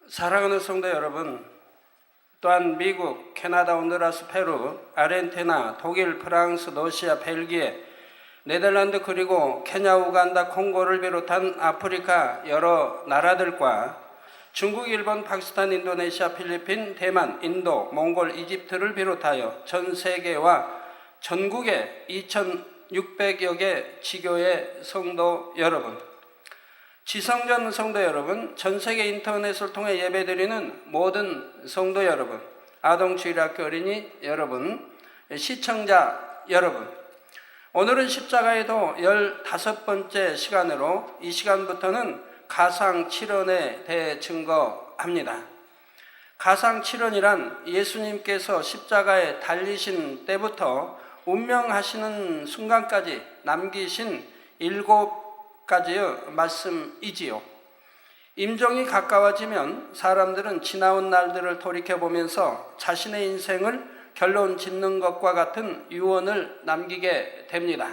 사랑하는 성도 여러분, 또한 미국, 캐나다, 온두라스, 페루, 아르헨티나, 독일, 프랑스, 러시아, 벨기에, 네덜란드 그리고 케냐, 우간다, 콩고를 비롯한 아프리카 여러 나라들과 중국, 일본, 파키스탄, 인도네시아, 필리핀, 대만, 인도, 몽골, 이집트를 비롯하여 전 세계와 전국의 2,600여 개 지교의 성도 여러분, 지성전 성도 여러분, 전 세계 인터넷을 통해 예배드리는 모든 성도 여러분, 아동주일학교 어린이 여러분, 시청자 여러분, 오늘은 십자가에도 15번째 시간으로 이 시간부터는 가상칠언에 대해 증거합니다. 가상칠언이란 예수님께서 십자가에 달리신 때부터 운명하시는 순간까지 남기신 7가지의 말씀이지요. 임종이 가까워지면 사람들은 지나온 날들을 돌이켜보면서 자신의 인생을 결론 짓는 것과 같은 유언을 남기게 됩니다.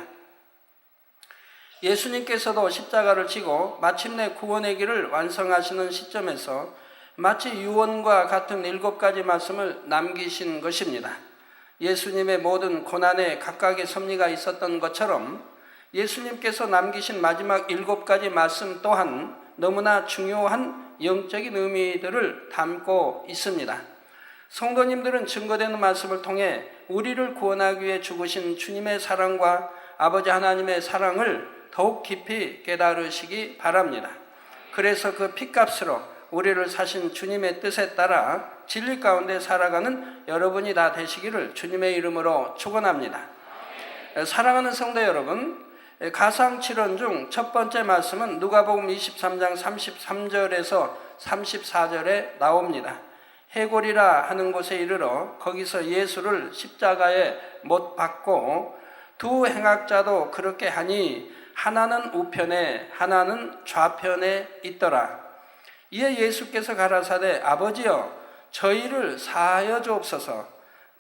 예수님께서도 십자가를 지고 마침내 구원의 길을 완성하시는 시점에서 마치 유언과 같은 7가지 말씀을 남기신 것입니다. 예수님의 모든 고난에 각각의 섭리가 있었던 것처럼 예수님께서 남기신 마지막 7가지 말씀 또한 너무나 중요한 영적인 의미들을 담고 있습니다. 성도님들은 증거되는 말씀을 통해 우리를 구원하기 위해 죽으신 주님의 사랑과 아버지 하나님의 사랑을 더욱 깊이 깨달으시기 바랍니다. 그래서 그 핏값으로 우리를 사신 주님의 뜻에 따라 진리 가운데 살아가는 여러분이 다 되시기를 주님의 이름으로 축원합니다. 사랑하는 성도 여러분, 가상칠언 중 첫 번째 말씀은 누가복음 23장 33절에서 34절에 나옵니다. 해골이라 하는 곳에 이르러 거기서 예수를 십자가에 못 박고 두 행악자도 그렇게 하니 하나는 우편에 하나는 좌편에 있더라. 이에 예수께서 가라사대 아버지여 저희를 사하여 주옵소서.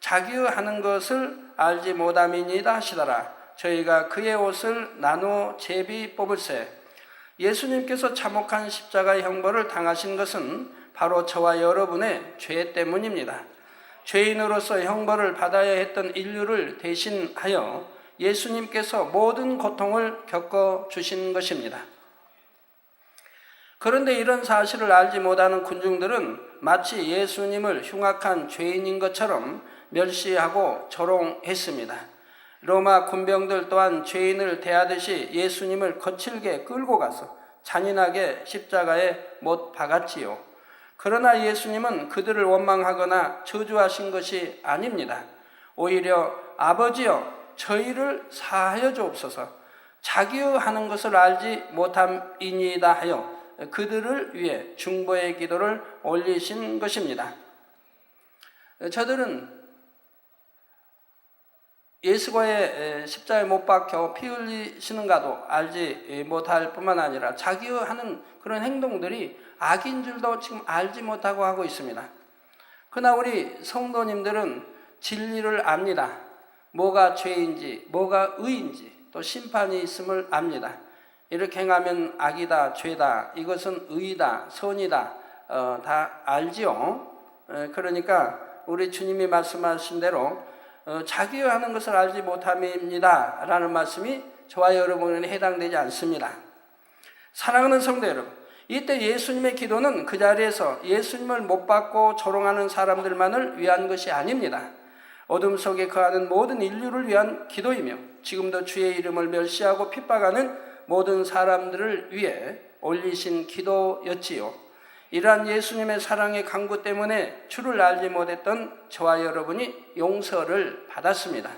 자기의 하는 것을 알지 못함이니이다 하시더라. 저희가 그의 옷을 나누어 제비 뽑을세. 예수님께서 참혹한 십자가의 형벌을 당하신 것은 바로 저와 여러분의 죄 때문입니다. 죄인으로서 형벌을 받아야 했던 인류를 대신하여 예수님께서 모든 고통을 겪어주신 것입니다. 그런데 이런 사실을 알지 못하는 군중들은 마치 예수님을 흉악한 죄인인 것처럼 멸시하고 조롱했습니다. 로마 군병들 또한 죄인을 대하듯이 예수님을 거칠게 끌고 가서 잔인하게 십자가에 못 박았지요. 그러나 예수님은 그들을 원망하거나 저주하신 것이 아닙니다. 오히려 아버지여 저희를 사하여 주옵소서. 자기의 하는 것을 알지 못함이니이다 하여 그들을 위해 중보의 기도를 올리신 것입니다. 저들은 예수가의 십자가에 못 박혀 피 흘리시는가도 알지 못할 뿐만 아니라 자기의 하는 그런 행동들이 악인 줄도 지금 알지 못하고 하고 있습니다. 그러나 우리 성도님들은 진리를 압니다. 뭐가 죄인지, 뭐가 의인지, 또 심판이 있음을 압니다. 이렇게 행하면 악이다, 죄다, 이것은 의다, 선이다, 다 알지요. 그러니까 우리 주님이 말씀하신 대로 자기의 하는 것을 알지 못함입니다 라는 말씀이 저와 여러분에게 해당되지 않습니다. 사랑하는 성도 여러분, 이때 예수님의 기도는 그 자리에서 예수님을 못 받고 조롱하는 사람들만을 위한 것이 아닙니다. 어둠 속에 거하는 모든 인류를 위한 기도이며 지금도 주의 이름을 멸시하고 핍박하는 모든 사람들을 위해 올리신 기도였지요. 이러한 예수님의 사랑의 강구 때문에 주를 알지 못했던 저와 여러분이 용서를 받았습니다.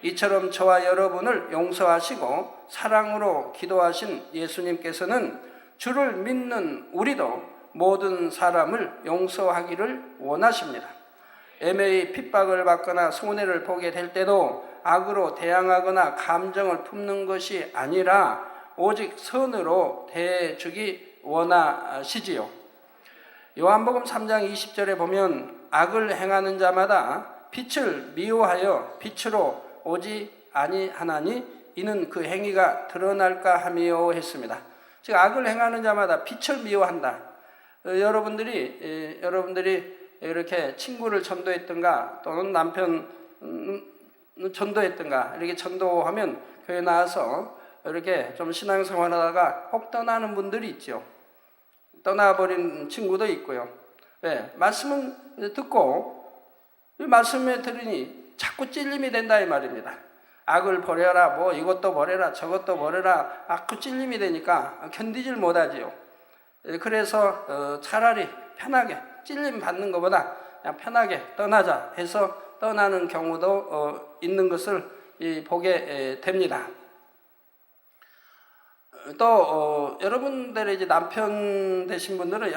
이처럼 저와 여러분을 용서하시고 사랑으로 기도하신 예수님께서는 주를 믿는 우리도 모든 사람을 용서하기를 원하십니다. 애매히 핍박을 받거나 손해를 보게 될 때도 악으로 대항하거나 감정을 품는 것이 아니라 오직 선으로 대해주기 원하시지요. 요한복음 3장 20절에 보면 악을 행하는 자마다 빛을 미워하여 빛으로 오지 아니하나니 이는 그 행위가 드러날까 함이요 했습니다. 즉 악을 행하는 자마다 빛을 미워한다. 여러분들이 이렇게 친구를 전도했던가 또는 남편 전도했던가 이렇게 전도하면 교회 나와서 이렇게 좀 신앙생활하다가 혹 떠나는 분들이 있죠. 떠나버린 친구도 있고요. 말씀은 듣고 이 말씀을 들으니 자꾸 찔림이 된다 이 말입니다. 악을 버려라, 뭐 이것도 버려라, 저것도 버려라, 자꾸 찔림이 되니까 견디질 못하지요. 그래서 차라리 편하게 찔림 받는 것보다 그냥 편하게 떠나자 해서 떠나는 경우도 있는 것을 보게 됩니다. 또 여러분들의 이제 남편 되신 분들은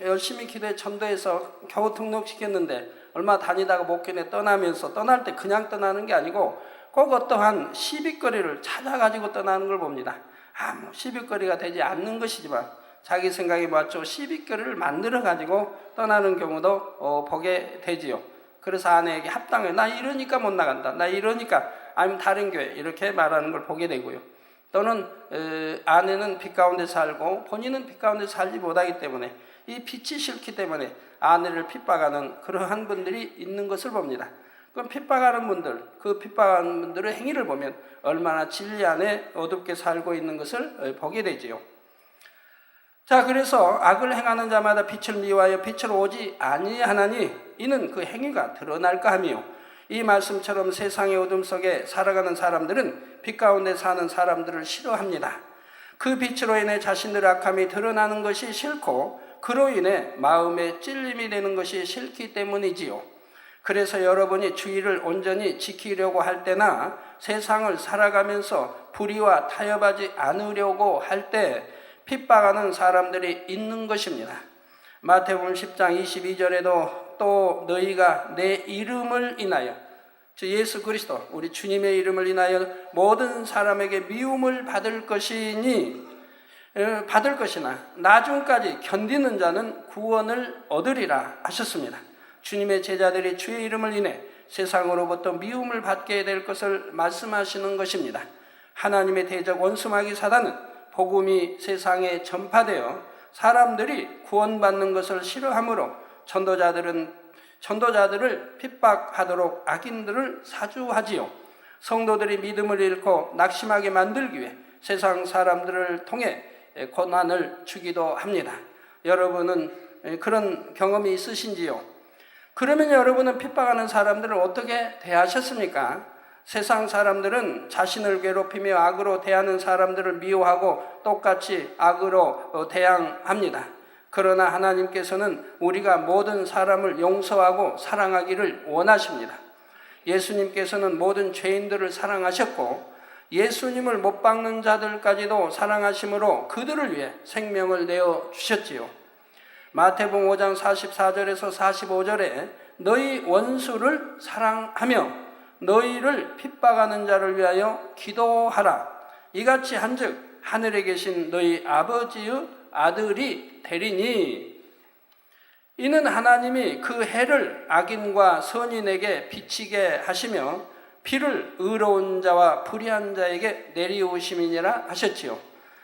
열심히 기도해 전도해서 겨우 등록시켰는데 얼마 다니다가 목회에 떠나면서 떠날 때 그냥 떠나는 게 아니고 꼭 어떠한 시비거리를 찾아가지고 떠나는 걸 봅니다. 뭐 시비거리가 되지 않는 것이지만 자기 생각에 맞춰 시비거리를 만들어가지고 떠나는 경우도 보게 되지요. 그래서 아내에게 합당해. 나 이러니까 못 나간다. 나 이러니까 아니면 다른 교회 이렇게 말하는 걸 보게 되고요. 또는 아내는 빛 가운데 살고 본인은 빛 가운데 살지 못하기 때문에 이 빛이 싫기 때문에 아내를 핍박하는 그러한 분들이 있는 것을 봅니다. 그럼 핍박하는 분들, 그 핍박하는 분들의 행위를 보면 얼마나 진리 안에 어둡게 살고 있는 것을 보게 되지요. 자, 그래서 악을 행하는 자마다 빛을 미워하여 빛으로 오지 아니하나니 이는 그 행위가 드러날까 하며, 이 말씀처럼 세상의 어둠 속에 살아가는 사람들은 빛 가운데 사는 사람들을 싫어합니다. 그 빛으로 인해 자신들의 악함이 드러나는 것이 싫고 그로 인해 마음에 찔림이 되는 것이 싫기 때문이지요. 그래서 여러분이 주의를 온전히 지키려고 할 때나 세상을 살아가면서 불의와 타협하지 않으려고 할 때 핍박하는 사람들이 있는 것입니다. 마태복음 10장 22절에도 또 너희가 내 이름을 인하여, 즉 예수 그리스도 우리 주님의 이름을 인하여 모든 사람에게 미움을 받을 것이나 나중까지 견디는 자는 구원을 얻으리라 하셨습니다. 주님의 제자들이 주의 이름을 인해 세상으로부터 미움을 받게 될 것을 말씀하시는 것입니다. 하나님의 대적 원수마귀 사단은 복음이 세상에 전파되어 사람들이 구원받는 것을 싫어하므로 전도자들을 핍박하도록 악인들을 사주하지요. 성도들이 믿음을 잃고 낙심하게 만들기 위해 세상 사람들을 통해 고난을 주기도 합니다. 여러분은 그런 경험이 있으신지요? 그러면 여러분은 핍박하는 사람들을 어떻게 대하셨습니까? 세상 사람들은 자신을 괴롭히며 악으로 대하는 사람들을 미워하고 똑같이 악으로 대항합니다. 그러나 하나님께서는 우리가 모든 사람을 용서하고 사랑하기를 원하십니다. 예수님께서는 모든 죄인들을 사랑하셨고 예수님을 못 박는 자들까지도 사랑하심으로 그들을 위해 생명을 내어 주셨지요. 마태복음 5장 44절에서 45절에 너희 원수를 사랑하며 너희를 핍박하는 자를 위하여 기도하라. 이같이 한즉 하늘에 계신 너희 아버지의 아들이 되리니, 이는 하나님이 그 해를 악인과 선인에게 비치게 하시며 비를 의로운 자와 불의한 자에게 내리우심이니라 하셨지요.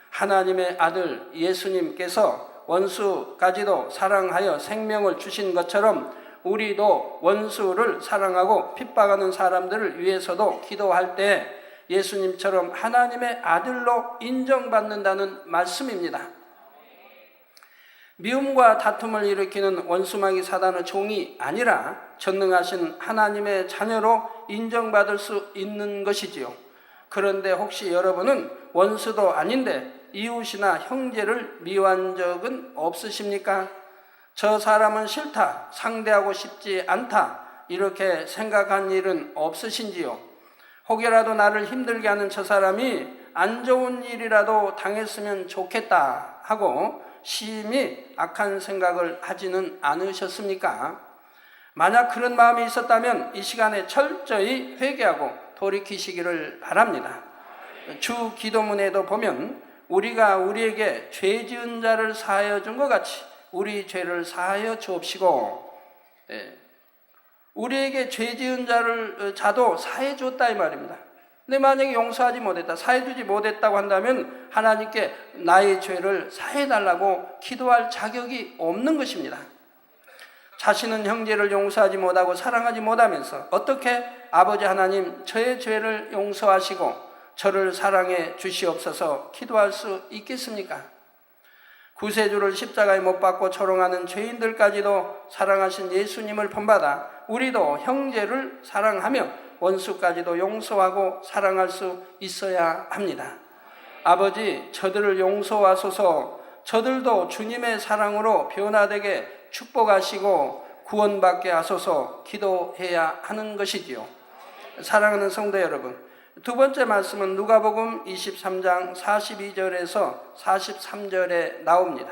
하나님의 아들 예수님께서 원수까지도 사랑하여 생명을 주신 것처럼 우리도 원수를 사랑하고 핍박하는 사람들을 위해서도 기도할 때 예수님처럼 하나님의 아들로 인정받는다는 말씀입니다. 미움과 다툼을 일으키는 원수마귀 사단의 종이 아니라 전능하신 하나님의 자녀로 인정받을 수 있는 것이지요. 그런데 혹시 여러분은 원수도 아닌데 이웃이나 형제를 미워한 적은 없으십니까? 저 사람은 싫다, 상대하고 싶지 않다, 이렇게 생각한 일은 없으신지요? 혹여라도 나를 힘들게 하는 저 사람이 안 좋은 일이라도 당했으면 좋겠다 하고 심히 악한 생각을 하지는 않으셨습니까? 만약 그런 마음이 있었다면 이 시간에 철저히 회개하고 돌이키시기를 바랍니다. 주 기도문에도 보면 우리가 우리에게 죄 지은 자를 사하여 준 것 같이 우리 죄를 사하여 주옵시고, 우리에게 죄 지은 자도 사해 줬다 이 말입니다. 근데 만약에 용서하지 못했다, 사해주지 못했다고 한다면 하나님께 나의 죄를 사해달라고 기도할 자격이 없는 것입니다. 자신은 형제를 용서하지 못하고 사랑하지 못하면서 어떻게 아버지 하나님 저의 죄를 용서하시고 저를 사랑해 주시옵소서 기도할 수 있겠습니까? 구세주를 십자가에 못 박고 조롱하는 죄인들까지도 사랑하신 예수님을 본받아 우리도 형제를 사랑하며 원수까지도 용서하고 사랑할 수 있어야 합니다. 아버지, 저들을 용서하소서. 저들도 주님의 사랑으로 변화되게 축복하시고 구원받게 하소서 기도해야 하는 것이지요. 사랑하는 성도 여러분, 두 번째 말씀은 누가복음 23장 42절에서 43절에 나옵니다.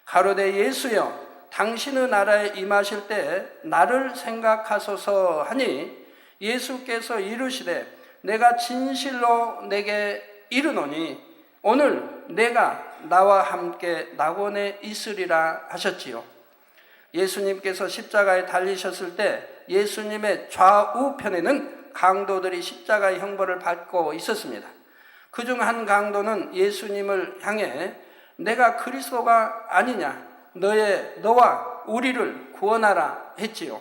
가로되 예수여, 당신의 나라에 임하실 때 나를 생각하소서 하니 예수께서 이르시되 내가 진실로 내게 이르노니 오늘 내가 나와 함께 낙원에 있으리라 하셨지요. 예수님께서 십자가에 달리셨을 때 예수님의 좌우편에는 강도들이 십자가의 형벌을 받고 있었습니다. 그중 한 강도는 예수님을 향해 내가 그리스도가 아니냐, 너와 우리를 구원하라 했지요.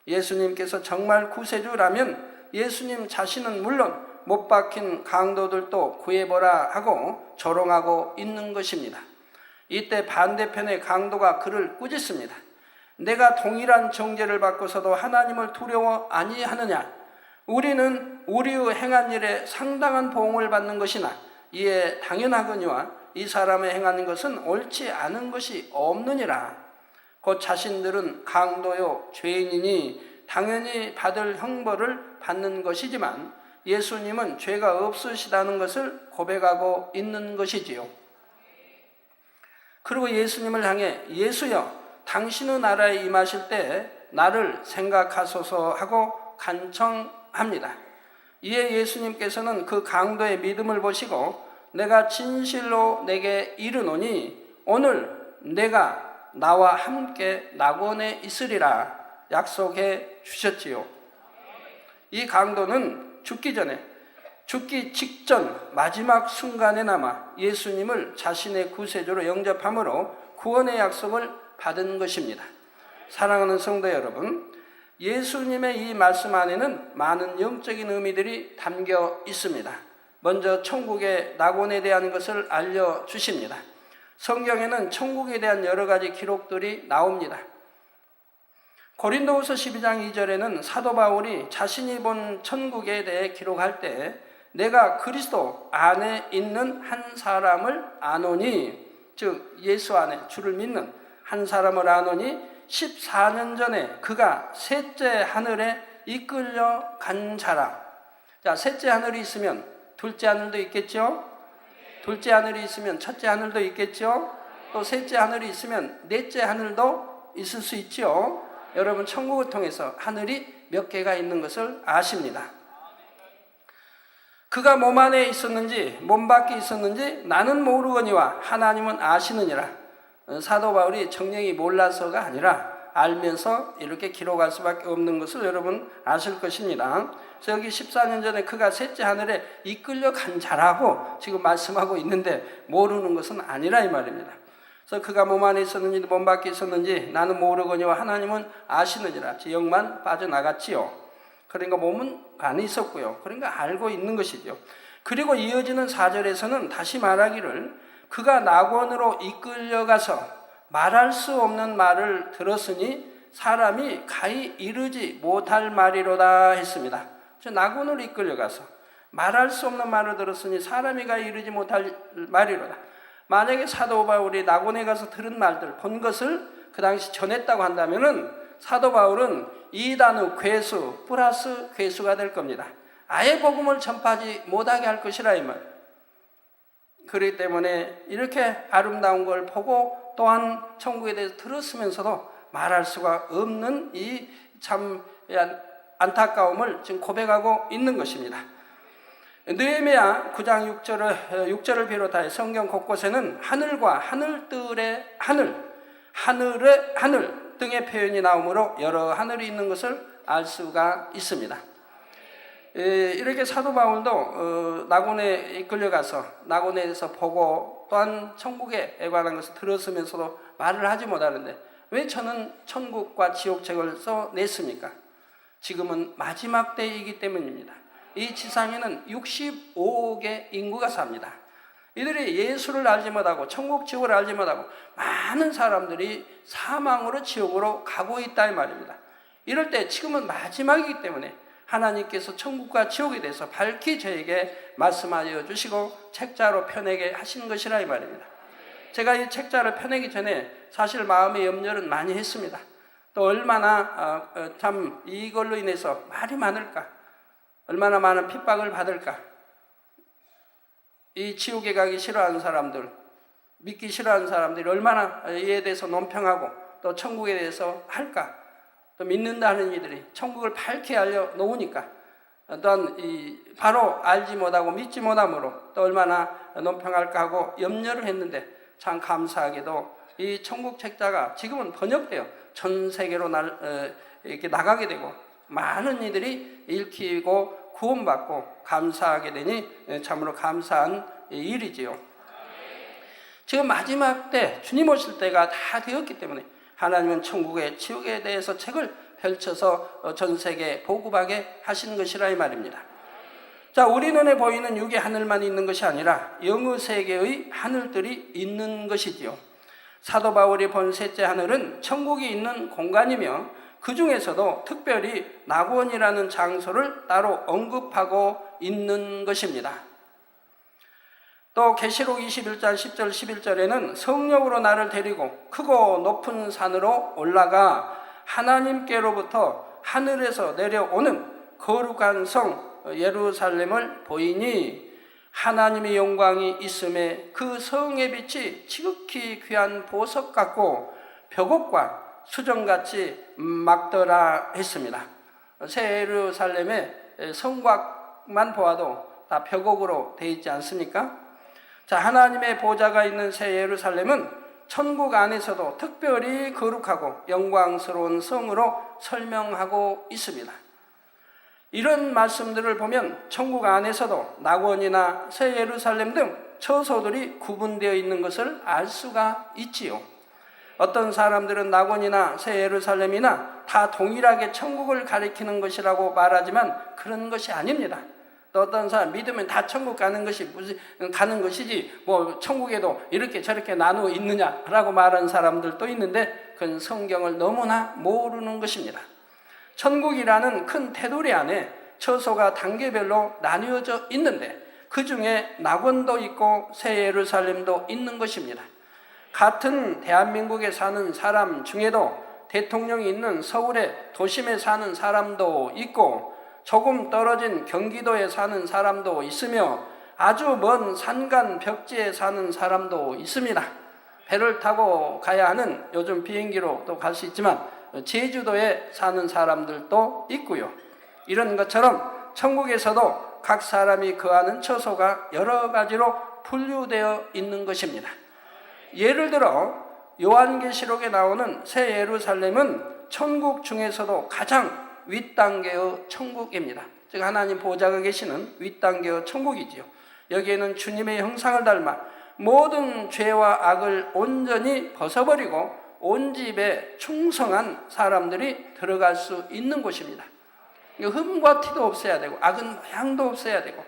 예수님께서 정말 구세주라면 예수님 자신은 물론 못 박힌 강도들도 구해보라 하고 조롱하고 있는 것입니다. 이때 반대편의 강도가 그를 꾸짖습니다. 내가 동일한 정죄를 받고서도 하나님을 두려워 아니하느냐? 우리는 우리의 행한 일에 상당한 보응을 받는 것이나 이에 당연하거니와 이 사람의 행하는 것은 옳지 않은 것이 없느니라. 곧 자신들은 강도요 죄인이니 당연히 받을 형벌을 받는 것이지만 예수님은 죄가 없으시다는 것을 고백하고 있는 것이지요. 그리고 예수님을 향해 예수여, 당신의 나라에 임하실 때 나를 생각하소서 하고 간청합니다. 이에 예수님께서는 그 강도의 믿음을 보시고 내가 진실로 내게 이르노니 오늘 내가 나와 함께 낙원에 있으리라 약속해 주셨지요. 이 강도는 죽기 직전 마지막 순간에나마 예수님을 자신의 구세주로 영접함으로 구원의 약속을 받은 것입니다. 사랑하는 성도 여러분, 예수님의 이 말씀 안에는 많은 영적인 의미들이 담겨 있습니다. 먼저 천국의 낙원에 대한 것을 알려주십니다. 성경에는 천국에 대한 여러 가지 기록들이 나옵니다. 고린도후서 12장 2절에는 사도 바울이 자신이 본 천국에 대해 기록할 때 내가 그리스도 안에 있는 한 사람을 아노니, 즉 예수 안에 주를 믿는 한 사람을 아노니 14년 전에 그가 셋째 하늘에 이끌려 간 자라. 자, 셋째 하늘이 있으면 둘째 하늘도 있겠죠? 둘째 하늘이 있으면 첫째 하늘도 있겠죠? 또 셋째 하늘이 있으면 넷째 하늘도 있을 수 있죠? 여러분, 천국을 통해서 하늘이 몇 개가 있는 것을 아십니다. 그가 몸 안에 있었는지 몸 밖에 있었는지 나는 모르거니와 하나님은 아시느니라. 사도 바울이 정령이 몰라서가 아니라 알면서 이렇게 기록할 수밖에 없는 것을 여러분 아실 것입니다. 그래서 여기 14년 전에 그가 셋째 하늘에 이끌려 간 자라고 지금 말씀하고 있는데 모르는 것은 아니라 이 말입니다. 그래서 그가 몸 안에 있었는지 몸 밖에 있었는지 나는 모르거니와 하나님은 아시느니라. 영만 빠져나갔지요. 그러니까 몸은 안에 있었고요. 그러니까 알고 있는 것이죠. 그리고 이어지는 4절에서는 다시 말하기를 그가 낙원으로 이끌려가서 말할 수 없는 말을 들었으니 사람이 가히 이르지 못할 말이로다 했습니다. 낙원으로 이끌려가서 말할 수 없는 말을 들었으니 사람이 가히 이르지 못할 말이로다. 만약에 사도 바울이 낙원에 가서 들은 말들, 본 것을 그 당시 전했다고 한다면은 사도 바울은 이단의 괴수 플러스 괴수가 될 겁니다. 아예 복음을 전파하지 못하게 할 것이라 이 말. 그렇기 때문에 이렇게 아름다운 걸 보고 또한 천국에 대해서 들었으면서도 말할 수가 없는 이 참 안타까움을 지금 고백하고 있는 것입니다. 느헤미야 9장 6절을 비롯하여 성경 곳곳에는 하늘과 하늘들의 하늘의 하늘 등의 표현이 나오므로 여러 하늘이 있는 것을 알 수가 있습니다. 이렇게 사도 바울도 낙원에 이끌려가서 낙원에서 보고 또한 천국에 관한 것을 들었으면서도 말을 하지 못하는데 왜 저는 천국과 지옥책을 써냈습니까? 지금은 마지막 때이기 때문입니다. 이 지상에는 65억의 인구가 삽니다. 이들이 예수를 알지 못하고 천국 지옥을 알지 못하고 많은 사람들이 사망으로 지옥으로 가고 있다 이 말입니다. 이럴 때 지금은 마지막이기 때문에 하나님께서 천국과 지옥에 대해서 밝히 저에게 말씀하여 주시고 책자로 펴내게 하신 것이라 이 말입니다. 제가 이 책자를 펴내기 전에 사실 마음의 염려는 많이 했습니다. 또 얼마나 참 이걸로 인해서 말이 많을까, 얼마나 많은 핍박을 받을까, 이 지옥에 가기 싫어하는 사람들, 믿기 싫어하는 사람들이 얼마나 이에 대해서 논평하고 또 천국에 대해서 할까, 또 믿는다는 이들이 천국을 밝히 알려놓으니까 또한 바로 알지 못하고 믿지 못함으로 또 얼마나 논평할까 하고 염려를 했는데 참 감사하게도 이 천국 책자가 지금은 번역되어 전 세계로 이렇게 나가게 되고 많은 이들이 읽히고 구원받고 감사하게 되니 참으로 감사한 일이지요. 지금 마지막 때 주님 오실 때가 다 되었기 때문에 하나님은 천국의 지옥에 대해서 책을 펼쳐서 전 세계에 보급하게 하신 것이라 이 말입니다. 자, 우리 눈에 보이는 육의 하늘만 있는 것이 아니라 영의 세계의 하늘들이 있는 것이지요. 사도 바울이 본 셋째 하늘은 천국이 있는 공간이며 그 중에서도 특별히 낙원이라는 장소를 따로 언급하고 있는 것입니다. 또 계시록 21장 10절 11절에는 성령으로 나를 데리고 크고 높은 산으로 올라가 하나님께로부터 하늘에서 내려오는 거룩한 성 예루살렘을 보이니 하나님의 영광이 있음에 그 성의 빛이 지극히 귀한 보석 같고 벽옥과 수정같이 막더라 했습니다. 새 예루살렘의 성곽만 보아도 다 벽옥으로 되어 있지 않습니까? 자, 하나님의 보좌가 있는 새 예루살렘은 천국 안에서도 특별히 거룩하고 영광스러운 성으로 설명하고 있습니다. 이런 말씀들을 보면 천국 안에서도 낙원이나 새 예루살렘 등 처소들이 구분되어 있는 것을 알 수가 있지요. 어떤 사람들은 낙원이나 새 예루살렘이나 다 동일하게 천국을 가리키는 것이라고 말하지만 그런 것이 아닙니다. 또 어떤 사람 믿으면 다 천국 가는 것이지 뭐 천국에도 이렇게 저렇게 나누어 있느냐라고 말하는 사람들도 있는데 그건 성경을 너무나 모르는 것입니다. 천국이라는 큰 테두리 안에 처소가 단계별로 나뉘어져 있는데 그 중에 낙원도 있고 새 예루살렘도 있는 것입니다. 같은 대한민국에 사는 사람 중에도 대통령이 있는 서울의 도심에 사는 사람도 있고 조금 떨어진 경기도에 사는 사람도 있으며 아주 먼 산간 벽지에 사는 사람도 있습니다. 배를 타고 가야 하는 요즘 비행기로 또 갈 수 있지만 제주도에 사는 사람들도 있고요. 이런 것처럼 천국에서도 각 사람이 거하는 처소가 여러 가지로 분류되어 있는 것입니다. 예를 들어 요한계시록에 나오는 새 예루살렘은 천국 중에서도 가장 윗단계의 천국입니다. 즉 하나님 보좌가 계시는 윗단계의 천국이지요. 여기에는 주님의 형상을 닮아 모든 죄와 악을 온전히 벗어버리고 온 집에 충성한 사람들이 들어갈 수 있는 곳입니다. 흠과 티도 없어야 되고 악은 향도 없어야 되고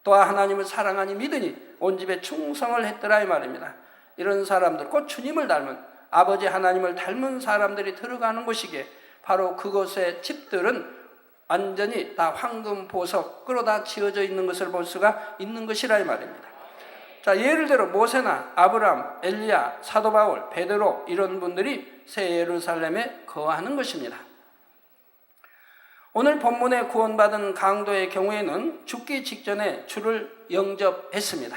또 하나님을 사랑하니 믿으니 온 집에 충성을 했더라 이 말입니다. 이런 사람들, 곧 주님을 닮은 아버지 하나님을 닮은 사람들이 들어가는 곳이기에 바로 그곳의 집들은 완전히 다 황금 보석으로 다 지어져 있는 것을 볼 수가 있는 것이라 이 말입니다. 자, 예를 들어 모세나 아브람, 엘리야, 사도 바울, 베드로 이런 분들이 새 예루살렘에 거하는 것입니다. 오늘 본문에 구원받은 강도의 경우에는 죽기 직전에 주를 영접했습니다.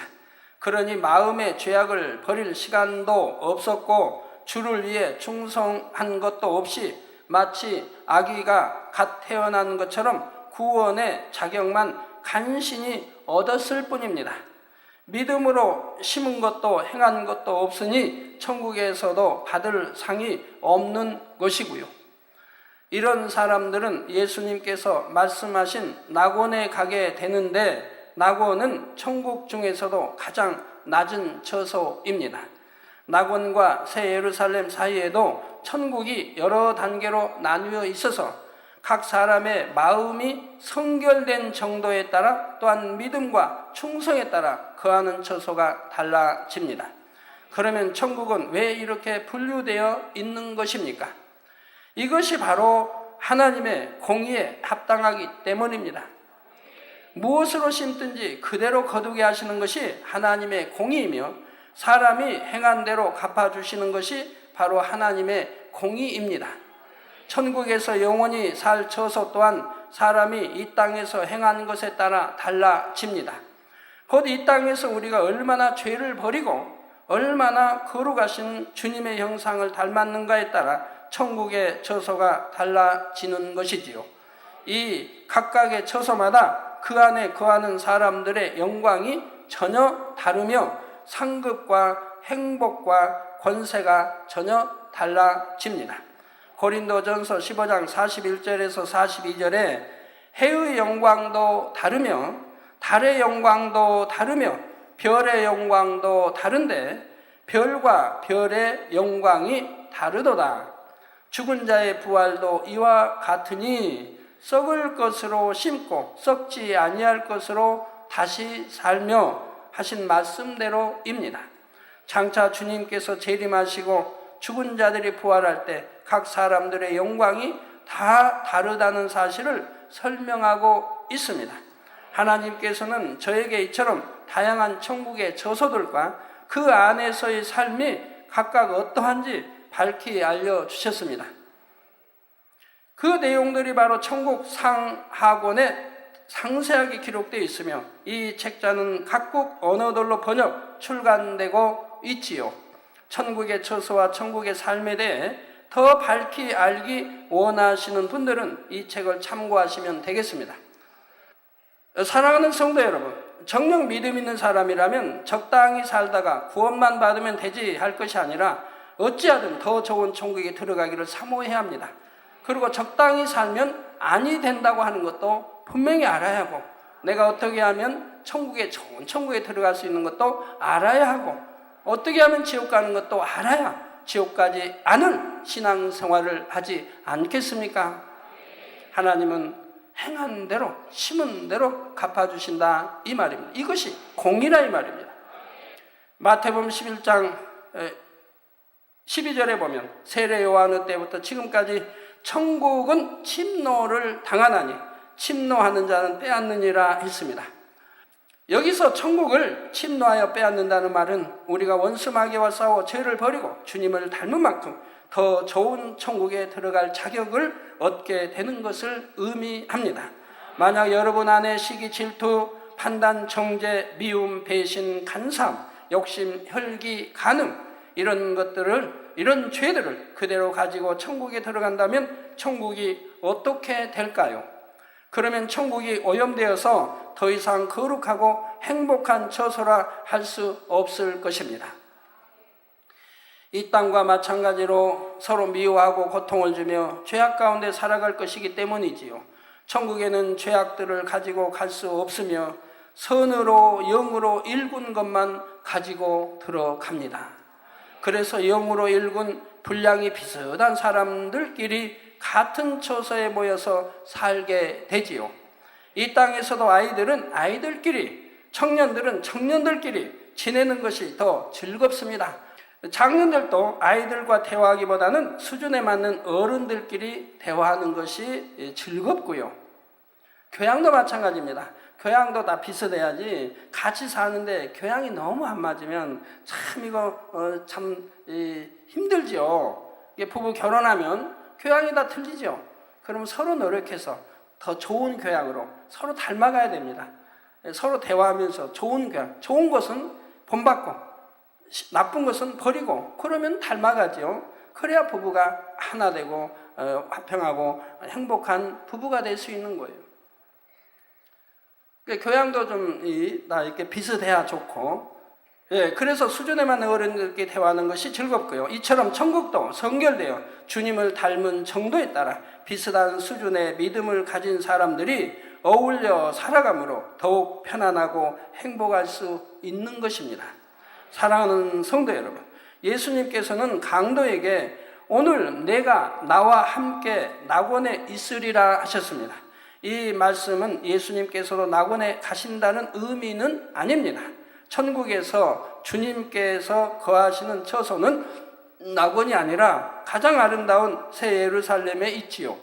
그러니 마음의 죄악을 버릴 시간도 없었고 주를 위해 충성한 것도 없이 마치 아기가 갓 태어난 것처럼 구원의 자격만 간신히 얻었을 뿐입니다. 믿음으로 심은 것도 행한 것도 없으니 천국에서도 받을 상이 없는 것이고요. 이런 사람들은 예수님께서 말씀하신 낙원에 가게 되는데 낙원은 천국 중에서도 가장 낮은 처소입니다. 낙원과 새 예루살렘 사이에도 천국이 여러 단계로 나뉘어 있어서 각 사람의 마음이 성결된 정도에 따라 또한 믿음과 충성에 따라 거하는 처소가 달라집니다. 그러면 천국은 왜 이렇게 분류되어 있는 것입니까? 이것이 바로 하나님의 공의에 합당하기 때문입니다. 무엇으로 심든지 그대로 거두게 하시는 것이 하나님의 공의이며 사람이 행한 대로 갚아주시는 것이 바로 하나님의 공의입니다. 천국에서 영원히 살 처소 또한 사람이 이 땅에서 행한 것에 따라 달라집니다. 곧 이 땅에서 우리가 얼마나 죄를 버리고 얼마나 거룩하신 주님의 형상을 닮았는가에 따라 천국의 처소가 달라지는 것이지요. 이 각각의 처소마다 그 안에 거하는 사람들의 영광이 전혀 다르며 상급과 행복과 권세가 전혀 달라집니다. 고린도전서 15장 41절에서 42절에 해의 영광도 다르며 달의 영광도 다르며 별의 영광도 다른데 별과 별의 영광이 다르도다. 죽은 자의 부활도 이와 같으니 썩을 것으로 심고 썩지 아니할 것으로 다시 살며 하신 말씀대로입니다. 장차 주님께서 재림하시고 죽은 자들이 부활할 때 각 사람들의 영광이 다 다르다는 사실을 설명하고 있습니다. 하나님께서는 저에게 이처럼 다양한 천국의 처소들과 그 안에서의 삶이 각각 어떠한지 밝히 알려주셨습니다. 그 내용들이 바로 천국 상하권에 상세하게 기록되어 있으며 이 책자는 각국 언어들로 번역, 출간되고 있지요. 천국의 처소와 천국의 삶에 대해 더 밝히 알기 원하시는 분들은 이 책을 참고하시면 되겠습니다. 사랑하는 성도 여러분, 정녕 믿음 있는 사람이라면 적당히 살다가 구원만 받으면 되지 할 것이 아니라 어찌하든 더 좋은 천국에 들어가기를 사모해야 합니다. 그리고 적당히 살면 아니 된다고 하는 것도 분명히 알아야 하고 내가 어떻게 하면 천국에 좋은 천국에 들어갈 수 있는 것도 알아야 하고 어떻게 하면 지옥 가는 것도 알아야 지옥 가지 않을 신앙생활을 하지 않겠습니까? 하나님은 행한 대로 심은 대로 갚아주신다 이 말입니다. 이것이 공의라 이 말입니다. 마태복음 11장 12절에 보면 세례 요한 때부터 지금까지 천국은 침노를 당하나니 침노하는 자는 빼앗느니라 했습니다. 여기서 천국을 침노하여 빼앗는다는 말은 우리가 원수마귀와 싸워 죄를 버리고 주님을 닮은 만큼 더 좋은 천국에 들어갈 자격을 얻게 되는 것을 의미합니다. 만약 여러분 안에 시기, 질투, 판단, 정죄, 미움, 배신, 간사함, 욕심, 혈기, 간음 이런 것들을 이런 죄들을 그대로 가지고 천국에 들어간다면 천국이 어떻게 될까요? 그러면 천국이 오염되어서 더 이상 거룩하고 행복한 처소라 할 수 없을 것입니다. 이 땅과 마찬가지로 서로 미워하고 고통을 주며 죄악 가운데 살아갈 것이기 때문이지요. 천국에는 죄악들을 가지고 갈 수 없으며 선으로 영으로 일군 것만 가지고 들어갑니다. 그래서 영으로 일군 분량이 비슷한 사람들끼리 같은 처소에 모여서 살게 되지요. 이 땅에서도 아이들은 아이들끼리, 청년들은 청년들끼리 지내는 것이 더 즐겁습니다. 장년들도 아이들과 대화하기보다는 수준에 맞는 어른들끼리 대화하는 것이 즐겁고요. 교양도 마찬가지입니다. 교양도 다 비슷해야지 같이 사는데 교양이 너무 안 맞으면 참 이거 참 힘들지요. 부부 결혼하면 교양이 다 틀리죠. 그럼 서로 노력해서 더 좋은 교양으로 서로 닮아가야 됩니다. 서로 대화하면서 좋은 교양, 좋은 것은 본받고 나쁜 것은 버리고 그러면 닮아가죠. 그래야 부부가 하나 되고 화평하고 행복한 부부가 될 수 있는 거예요. 교양도 좀 다 이렇게 비슷해야 좋고 그래서 수준에만 어른들께 대화하는 것이 즐겁고요. 이처럼 천국도 성결되어 주님을 닮은 정도에 따라 비슷한 수준의 믿음을 가진 사람들이 어울려 살아감으로 더욱 편안하고 행복할 수 있는 것입니다. 사랑하는 성도 여러분, 예수님께서는 강도에게 오늘 내가 나와 함께 낙원에 있으리라 하셨습니다. 이 말씀은 예수님께서도 낙원에 가신다는 의미는 아닙니다. 천국에서 주님께서 거하시는 처소는 낙원이 아니라 가장 아름다운 새 예루살렘에 있지요.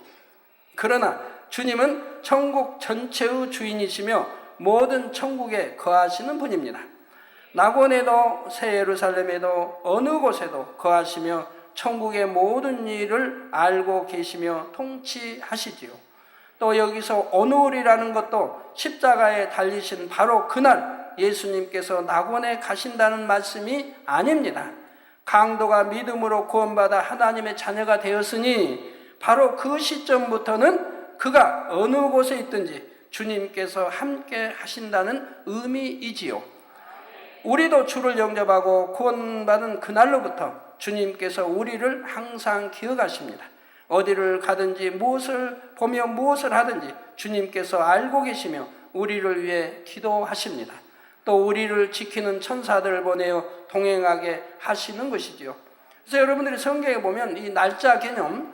그러나 주님은 천국 전체의 주인이시며 모든 천국에 거하시는 분입니다. 낙원에도 새 예루살렘에도 어느 곳에도 거하시며 천국의 모든 일을 알고 계시며 통치하시지요. 또 여기서 오늘이라는 것도 십자가에 달리신 바로 그날 예수님께서 낙원에 가신다는 말씀이 아닙니다. 강도가 믿음으로 구원받아 하나님의 자녀가 되었으니 바로 그 시점부터는 그가 어느 곳에 있든지 주님께서 함께 하신다는 의미이지요. 우리도 주를 영접하고 구원받은 그날로부터 주님께서 우리를 항상 기억하십니다. 어디를 가든지 무엇을 보며 무엇을 하든지 주님께서 알고 계시며 우리를 위해 기도하십니다. 또 우리를 지키는 천사들을 보내어 동행하게 하시는 것이지요. 그래서 여러분들이 성경에 보면 이 날짜 개념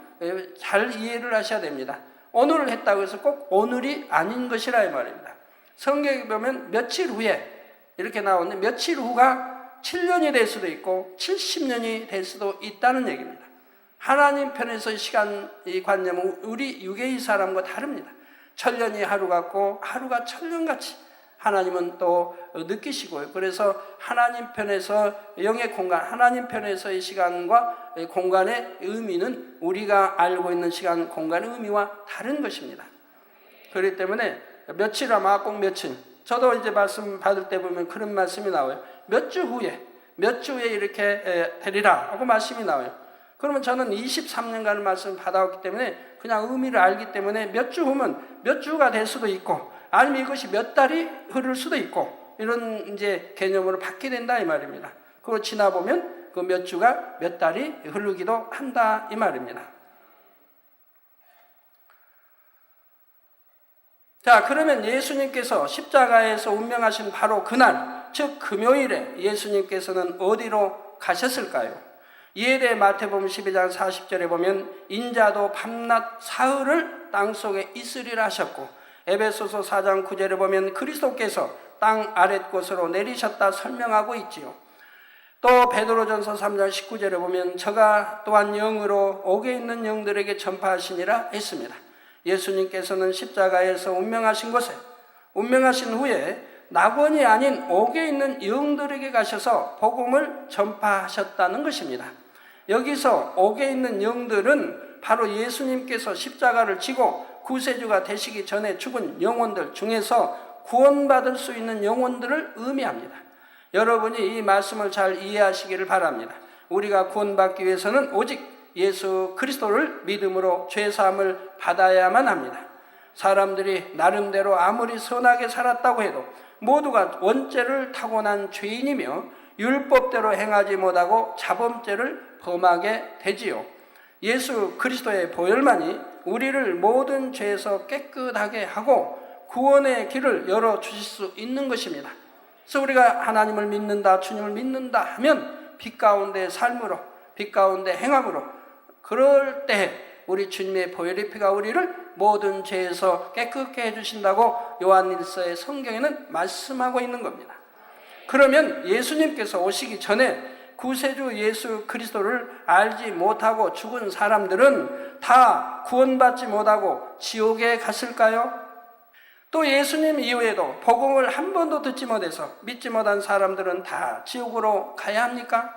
잘 이해를 하셔야 됩니다. 오늘을 했다고 해서 꼭 오늘이 아닌 것이라 이 말입니다. 성경에 보면 며칠 후에 이렇게 나오는데 며칠 후가 7년이 될 수도 있고 70년이 될 수도 있다는 얘기입니다. 하나님 편에서의 시간 이 관념은 우리 유괴의 사람과 다릅니다. 천년이 하루 같고 하루가 천년같이 하나님은 또 느끼시고요. 그래서 하나님 편에서 영의 공간, 하나님 편에서의 시간과 공간의 의미는 우리가 알고 있는 시간, 공간의 의미와 다른 것입니다. 그렇기 때문에 며칠 아마 꼭 며칠, 저도 이제 말씀 받을 때 보면 그런 말씀이 나와요. 몇 주 후에 이렇게 되리라 하고 말씀이 나와요. 그러면 저는 23년간 말씀을 받아왔기 때문에 그냥 의미를 알기 때문에 몇 주 후면 몇 주가 될 수도 있고 아니면 이것이 몇 달이 흐를 수도 있고 이런 이제 개념으로 받게 된다 이 말입니다. 그거 지나 보면 그 몇 주가 몇 달이 흐르기도 한다 이 말입니다. 자, 그러면 예수님께서 십자가에서 운명하신 바로 그날, 즉 금요일에 예수님께서는 어디로 가셨을까요? 이에 대해 마태복음 12장 40절에 보면 인자도 밤낮 사흘을 땅속에 있으리라 하셨고 에베소서 4장 9절에 보면 그리스도께서 땅 아랫곳으로 내리셨다 설명하고 있지요. 또 베드로전서 3장 19절에 보면 저가 또한 영으로 옥에 있는 영들에게 전파하시니라 했습니다. 예수님께서는 십자가에서 운명하신 곳에 운명하신 후에 낙원이 아닌 옥에 있는 영들에게 가셔서 복음을 전파하셨다는 것입니다. 여기서 옥에 있는 영들은 바로 예수님께서 십자가를 지고 구세주가 되시기 전에 죽은 영혼들 중에서 구원받을 수 있는 영혼들을 의미합니다. 여러분이 이 말씀을 잘 이해하시기를 바랍니다. 우리가 구원받기 위해서는 오직 예수 그리스도를 믿음으로 죄사함을 받아야만 합니다. 사람들이 나름대로 아무리 선하게 살았다고 해도 모두가 원죄를 타고난 죄인이며 율법대로 행하지 못하고 자범죄를 범하게 되지요. 예수 그리스도의 보혈만이 우리를 모든 죄에서 깨끗하게 하고 구원의 길을 열어주실 수 있는 것입니다. 그래서 우리가 하나님을 믿는다, 주님을 믿는다 하면 빛 가운데 삶으로, 빛 가운데 행함으로 그럴 때 우리 주님의 보혈의 피가 우리를 모든 죄에서 깨끗게 해주신다고 요한일서의 성경에는 말씀하고 있는 겁니다. 그러면 예수님께서 오시기 전에 구세주 예수 그리스도를 알지 못하고 죽은 사람들은 다 구원받지 못하고 지옥에 갔을까요? 또 예수님 이후에도 복음을 한 번도 듣지 못해서 믿지 못한 사람들은 다 지옥으로 가야 합니까?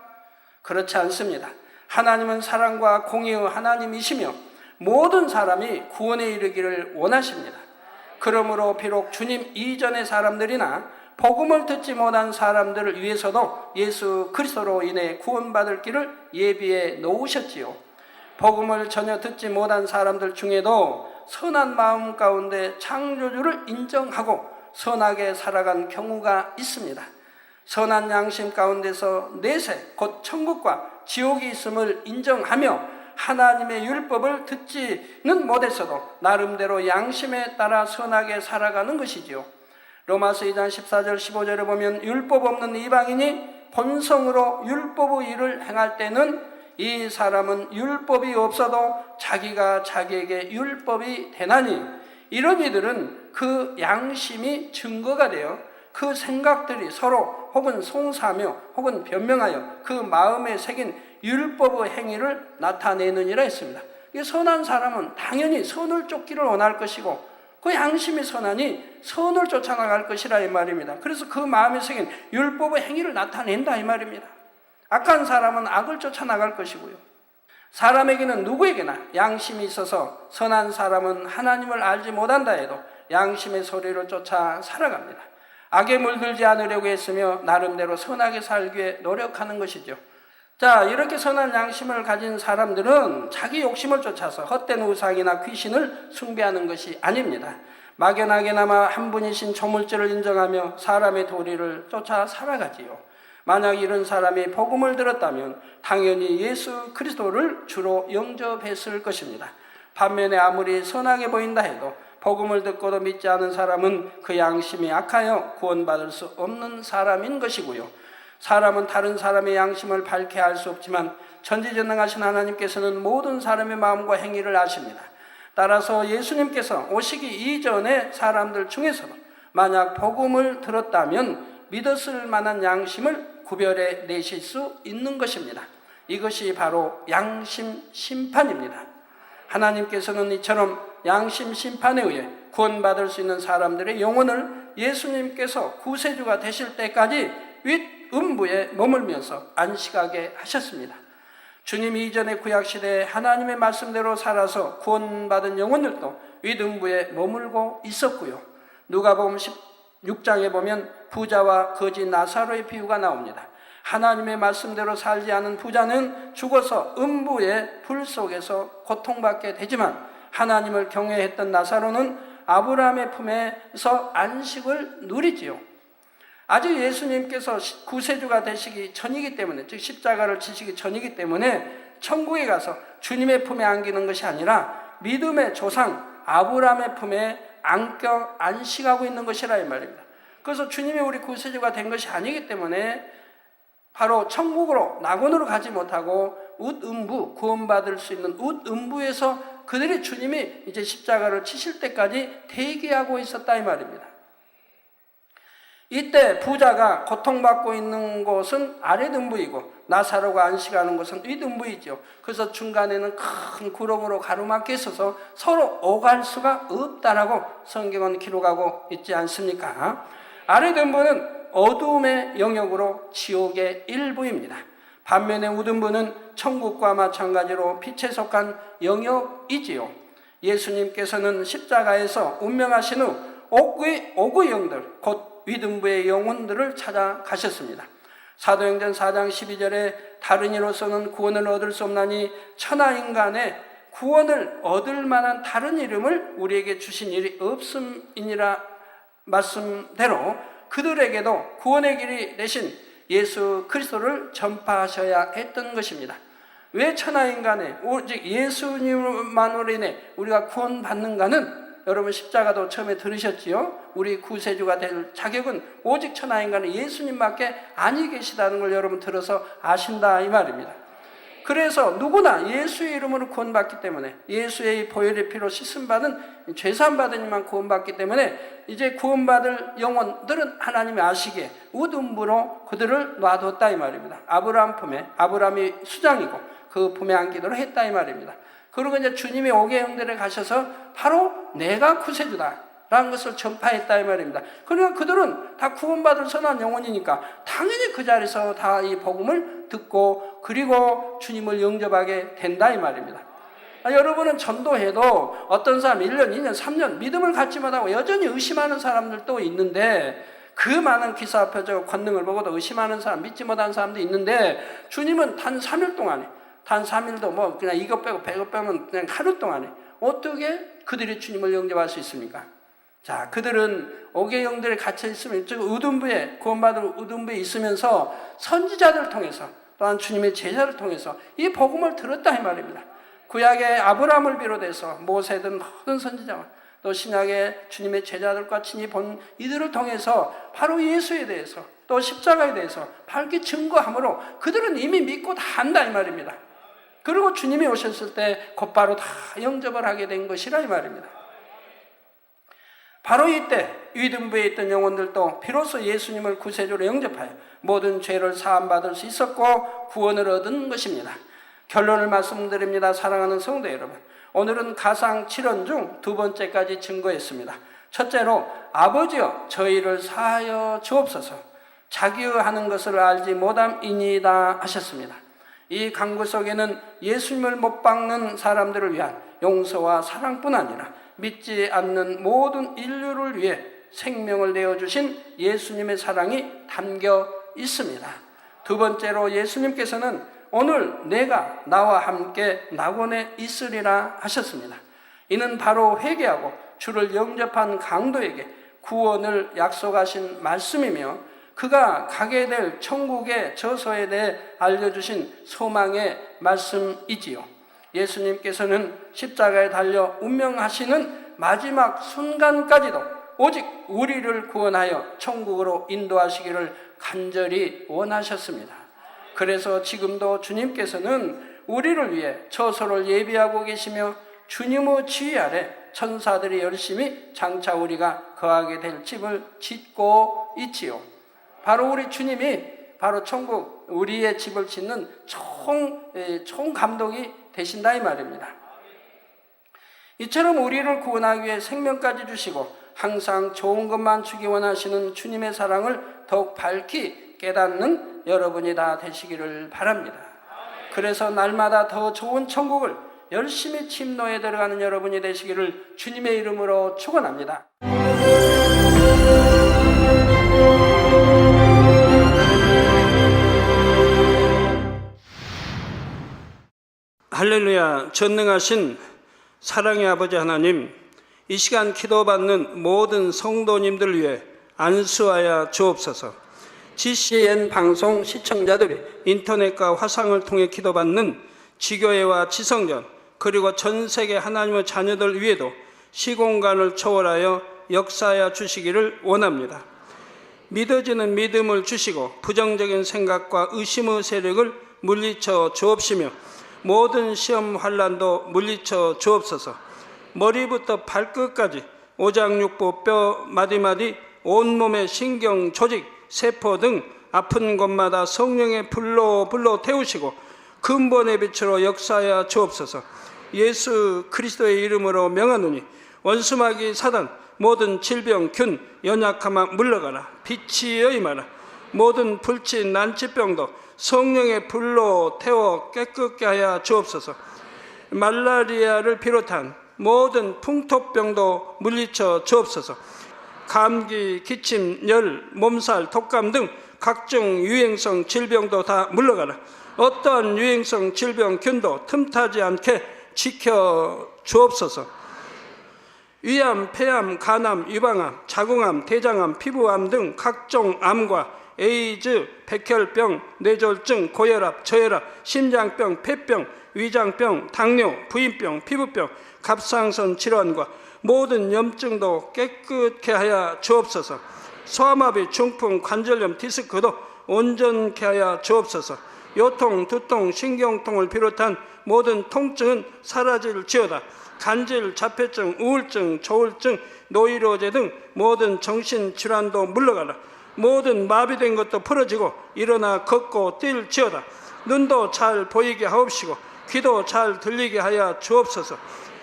그렇지 않습니다. 하나님은 사랑과 공의의 하나님이시며 모든 사람이 구원에 이르기를 원하십니다. 그러므로 비록 주님 이전의 사람들이나 복음을 듣지 못한 사람들을 위해서도 예수 그리스도로 인해 구원받을 길을 예비해 놓으셨지요. 복음을 전혀 듣지 못한 사람들 중에도 선한 마음 가운데 창조주를 인정하고 선하게 살아간 경우가 있습니다. 선한 양심 가운데서 내세 곧 천국과 지옥이 있음을 인정하며 하나님의 율법을 듣지는 못했어도 나름대로 양심에 따라 선하게 살아가는 것이지요. 로마서 2장 14절 15절에 보면 율법 없는 이방인이 본성으로 율법의 일을 행할 때는 이 사람은 율법이 없어도 자기가 자기에게 율법이 되나니, 이런 이들은 그 양심이 증거가 되어 그 생각들이 서로 혹은 송사하며 혹은 변명하여 그 마음에 새긴 율법의 행위를 나타내느니라 했습니다. 선한 사람은 당연히 선을 쫓기를 원할 것이고 그 양심이 선하니 선을 쫓아나갈 것이라 이 말입니다. 그래서 그 마음에 새긴 율법의 행위를 나타낸다 이 말입니다. 악한 사람은 악을 쫓아나갈 것이고요. 사람에게는 누구에게나 양심이 있어서 선한 사람은 하나님을 알지 못한다 해도 양심의 소리를 쫓아 살아갑니다. 악에 물들지 않으려고 했으며 나름대로 선하게 살기 위해 노력하는 것이죠. 자, 이렇게 선한 양심을 가진 사람들은 자기 욕심을 쫓아서 헛된 우상이나 귀신을 숭배하는 것이 아닙니다. 막연하게나마 한 분이신 조물주를 인정하며 사람의 도리를 쫓아 살아가지요. 만약 이런 사람이 복음을 들었다면 당연히 예수 그리스도를 주로 영접했을 것입니다. 반면에 아무리 선하게 보인다 해도 복음을 듣고도 믿지 않은 사람은 그 양심이 악하여 구원받을 수 없는 사람인 것이고요. 사람은 다른 사람의 양심을 밝게 알 수 없지만 전지전능하신 하나님께서는 모든 사람의 마음과 행위를 아십니다. 따라서 예수님께서 오시기 이전의 사람들 중에서도 만약 복음을 들었다면 믿었을 만한 양심을 구별해 내실 수 있는 것입니다. 이것이 바로 양심 심판입니다. 하나님께서는 이처럼 양심 심판에 의해 구원받을 수 있는 사람들의 영혼을 예수님께서 구세주가 되실 때까지 윗음부에 머물면서 안식하게 하셨습니다. 주님이 이전의 구약시대에 하나님의 말씀대로 살아서 구원받은 영혼들도 윗음부에 머물고 있었고요. 누가복음 16장에 보면 부자와 거지 나사로의 비유가 나옵니다. 하나님의 말씀대로 살지 않은 부자는 죽어서 음부의 불 속에서 고통받게 되지만 하나님을 경외했던 나사로는 아브라함의 품에서 안식을 누리지요. 아직 예수님께서 구세주가 되시기 전이기 때문에, 즉 십자가를 지시기 전이기 때문에 천국에 가서 주님의 품에 안기는 것이 아니라 믿음의 조상 아브라함의 품에 안겨 안식하고 있는 것이라 이 말입니다. 그래서 주님이 우리 구세주가 된 것이 아니기 때문에 바로 천국으로 낙원으로 가지 못하고 윗음부, 구원받을 수 있는 윗음부에서 그들이 주님이 이제 십자가를 치실 때까지 대기하고 있었다 이 말입니다. 이때 부자가 고통받고 있는 곳은 아랫음부이고 나사로가 안식하는 곳은 윗음부이죠. 그래서 중간에는 큰 구렁으로 가로막혀 있어서 서로 오갈 수가 없다라고 성경은 기록하고 있지 않습니까? 아랫음부는 어두움의 영역으로 지옥의 일부입니다. 반면에 윗음부는 천국과 마찬가지로 빛에 속한 영역이지요. 예수님께서는 십자가에서 운명하신 후 옥의 영들, 곧 윗음부의 영혼들을 찾아가셨습니다. 사도행전 4장 12절에 다른 이로서는 구원을 얻을 수 없나니 천하인간의 구원을 얻을 만한 다른 이름을 우리에게 주신 일이 없음이니라 말씀대로 그들에게도 구원의 길이 되신 예수 그리스도를 전파하셔야 했던 것입니다. 왜 천하인간의 오직 예수님만으로 인해 우리가 구원받는가는 여러분 십자가도 처음에 들으셨지요? 우리 구세주가 될 자격은 오직 천하인간의 예수님밖에 아니 계시다는 걸 여러분 들어서 아신다 이 말입니다. 그래서 누구나 예수의 이름으로 구원받기 때문에 예수의 보혈의 피로 씻음받은 죄사함받은 이만 구원받기 때문에 이제 구원받을 영혼들은 하나님이 아시기에 윗음부로 그들을 놔뒀다 이 말입니다. 아브라함 품에, 아브라함이 수장이고 그 품에 안기도록 했다 이 말입니다. 그리고 이제 주님이 옥의 영들에 가셔서 바로 내가 구세주다 라는 것을 전파했다 이 말입니다. 그러니까 그들은 다 구원받을 선한 영혼이니까 당연히 그 자리에서 다 이 복음을 듣고 그리고 주님을 영접하게 된다 이 말입니다. 여러분은 전도해도 어떤 사람 1년, 2년, 3년 믿음을 갖지 못하고 여전히 의심하는 사람들도 있는데 그 많은 기사 표적 권능을 보고도 의심하는 사람, 믿지 못하는 사람도 있는데 주님은 단 3일 동안에 단 3일도 뭐 그냥 이것 빼고 100것 빼면 그냥 하루 동안에 어떻게 그들이 주님을 영접할 수 있습니까? 자, 그들은 오개영들에 갇혀 있으면, 즉 의둔부에, 구원받을 의둔부에 있으면서 선지자들을 통해서, 또한 주님의 제자를 통해서 이 복음을 들었다 이 말입니다. 구약의 아브라함을 비롯해서 모세든 모든 선지자와 또 신약의 주님의 제자들과 친히 본 이들을 통해서 바로 예수에 대해서 또 십자가에 대해서 밝게 증거함으로 그들은 이미 믿고 다 안다 이 말입니다. 그리고 주님이 오셨을 때 곧바로 다 영접을 하게 된 것이라 이 말입니다. 바로 이때 위등부에 있던 영혼들도 비로소 예수님을 구세주로 영접하여 모든 죄를 사함받을 수 있었고 구원을 얻은 것입니다. 결론을 말씀드립니다. 사랑하는 성도 여러분, 오늘은 가상 7원 중 두 번째까지 증거했습니다. 첫째로 아버지여 저희를 사하여 주옵소서, 자기의 하는 것을 알지 못함이니이다 하셨습니다. 이 간구 속에는 예수님을 못 박는 사람들을 위한 용서와 사랑뿐 아니라 믿지 않는 모든 인류를 위해 생명을 내어주신 예수님의 사랑이 담겨 있습니다. 두 번째로 예수님께서는 오늘 내가 나와 함께 낙원에 있으리라 하셨습니다. 이는 바로 회개하고 주를 영접한 강도에게 구원을 약속하신 말씀이며 그가 가게 될 천국의 저소에 대해 알려주신 소망의 말씀이지요. 예수님께서는 십자가에 달려 운명하시는 마지막 순간까지도 오직 우리를 구원하여 천국으로 인도하시기를 간절히 원하셨습니다. 그래서 지금도 주님께서는 우리를 위해 처소를 예비하고 계시며 주님의 지휘 아래 천사들이 열심히 장차 우리가 거하게 될 집을 짓고 있지요. 바로 우리 주님이 바로 천국 우리의 집을 짓는 총 감독이 되신다 이 말입니다. 이처럼 우리를 구원하기 위해 생명까지 주시고 항상 좋은 것만 주기 원하시는 주님의 사랑을 더욱 밝히 깨닫는 여러분이 다 되시기를 바랍니다. 그래서 날마다 더 좋은 천국을 열심히 침노에 들어가는 여러분이 되시기를 주님의 이름으로 축원합니다. 할렐루야. 전능하신 사랑의 아버지 하나님, 이 시간 기도받는 모든 성도님들 위해 안수하여 주옵소서. GCN 방송 시청자들이 인터넷과 화상을 통해 기도받는 지교회와 지성전 그리고 전 세계 하나님의 자녀들 위에도 시공간을 초월하여 역사하여 주시기를 원합니다. 믿어지는 믿음을 주시고 부정적인 생각과 의심의 세력을 물리쳐 주옵시며 모든 시험 환난도 물리쳐 주옵소서. 머리부터 발끝까지 오장육부 뼈 마디마디 온몸의 신경 조직 세포 등 아픈 곳마다 성령의 불로 태우시고 근본의 빛으로 역사하여 주옵소서. 예수 그리스도의 이름으로 명하노니 원수마귀 사단 모든 질병 균 연약함아 물러가라. 빛이 임하라. 모든 불치 난치병도 성령의 불로 태워 깨끗게 하여 주옵소서. 말라리아를 비롯한 모든 풍토병도 물리쳐 주옵소서. 감기, 기침, 열, 몸살, 독감 등 각종 유행성 질병도 다 물러가라. 어떠한 유행성 질병 균도 틈타지 않게 지켜 주옵소서. 위암, 폐암, 간암, 유방암, 자궁암, 대장암, 피부암 등 각종 암과 에이즈, 백혈병, 뇌졸중, 고혈압, 저혈압, 심장병, 폐병, 위장병, 당뇨, 부인병, 피부병, 갑상선 질환과 모든 염증도 깨끗게 하여 주옵소서. 소아마비, 중풍, 관절염, 디스크도 온전케 하여 주옵소서. 요통, 두통, 신경통을 비롯한 모든 통증은 사라질지어다. 간질, 자폐증, 우울증, 조울증, 노이로제 등 모든 정신질환도 물러가라. 모든 마비된 것도 풀어지고 일어나 걷고 뛸지어다. 눈도 잘 보이게 하옵시고 귀도 잘 들리게 하여 주옵소서.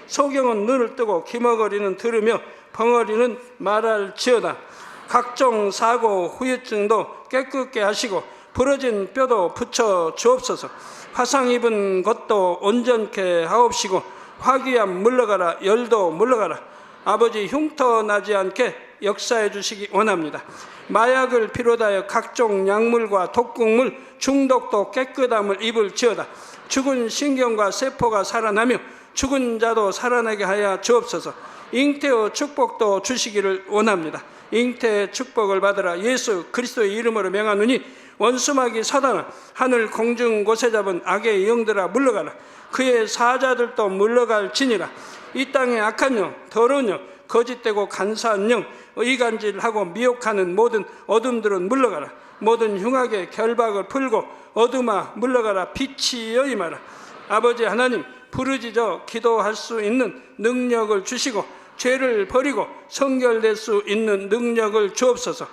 소경은 눈을 뜨고 기머거리는 들으며 벙어리는 말할지어다. 각종 사고 후유증도 깨끗게 하시고 부러진 뼈도 붙여 주옵소서. 화상 입은 것도 온전케 하옵시고 화기암 물러가라. 열도 물러가라. 아버지 흉터 나지 않게 역사해 주시기 원합니다. 마약을 비롯하여 각종 약물과 독극물, 중독도 깨끗함을 입을지어다. 죽은 신경과 세포가 살아나며 죽은 자도 살아나게 하여 주옵소서. 잉태의 축복도 주시기를 원합니다. 잉태의 축복을 받으라. 예수 그리스도의 이름으로 명하노니 원수마귀 사단아, 하늘 공중 곳에 잡은 악의 영들아 물러가라. 그의 사자들도 물러갈지니라. 이 땅의 악한 영, 더러운 영, 거짓되고 간사한 영, 이간질하고 미혹하는 모든 어둠들은 물러가라. 모든 흉악의 결박을 풀고 어둠아 물러가라. 빛이여 임하라. 아버지 하나님, 부르짖어 기도할 수 있는 능력을 주시고 죄를 버리고 성결될 수 있는 능력을 주옵소서.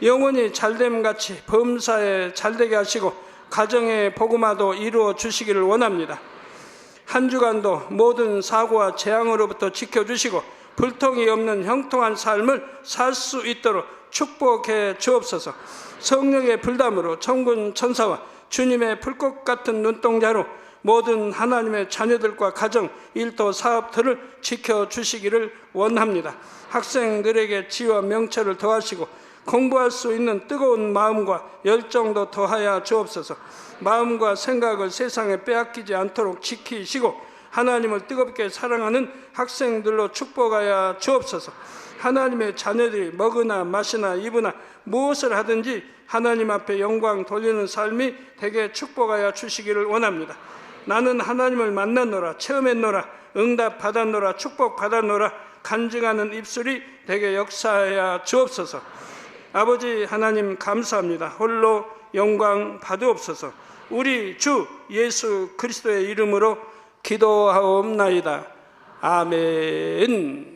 영원히 잘됨같이 범사에 잘되게 하시고 가정의 복음화도 이루어 주시기를 원합니다. 한 주간도 모든 사고와 재앙으로부터 지켜주시고 불통이 없는 형통한 삶을 살 수 있도록 축복해 주옵소서. 성령의 불담으로 천군 천사와 주님의 불꽃 같은 눈동자로 모든 하나님의 자녀들과 가정, 일터, 사업들을 지켜주시기를 원합니다. 학생들에게 지혜와 명철을 더하시고 공부할 수 있는 뜨거운 마음과 열정도 더하여 주옵소서. 마음과 생각을 세상에 빼앗기지 않도록 지키시고 하나님을 뜨겁게 사랑하는 학생들로 축복하여 주옵소서. 하나님의 자녀들이 먹으나 마시나 입으나 무엇을 하든지 하나님 앞에 영광 돌리는 삶이 되게 축복하여 주시기를 원합니다. 나는 하나님을 만났노라, 체험했노라, 응답 받았노라, 축복 받았노라, 간증하는 입술이 되게 역사하여 주옵소서. 아버지 하나님 감사합니다. 홀로 영광 받으옵소서. 우리 주 예수 그리스도의 이름으로 기도하옵나이다. 아멘.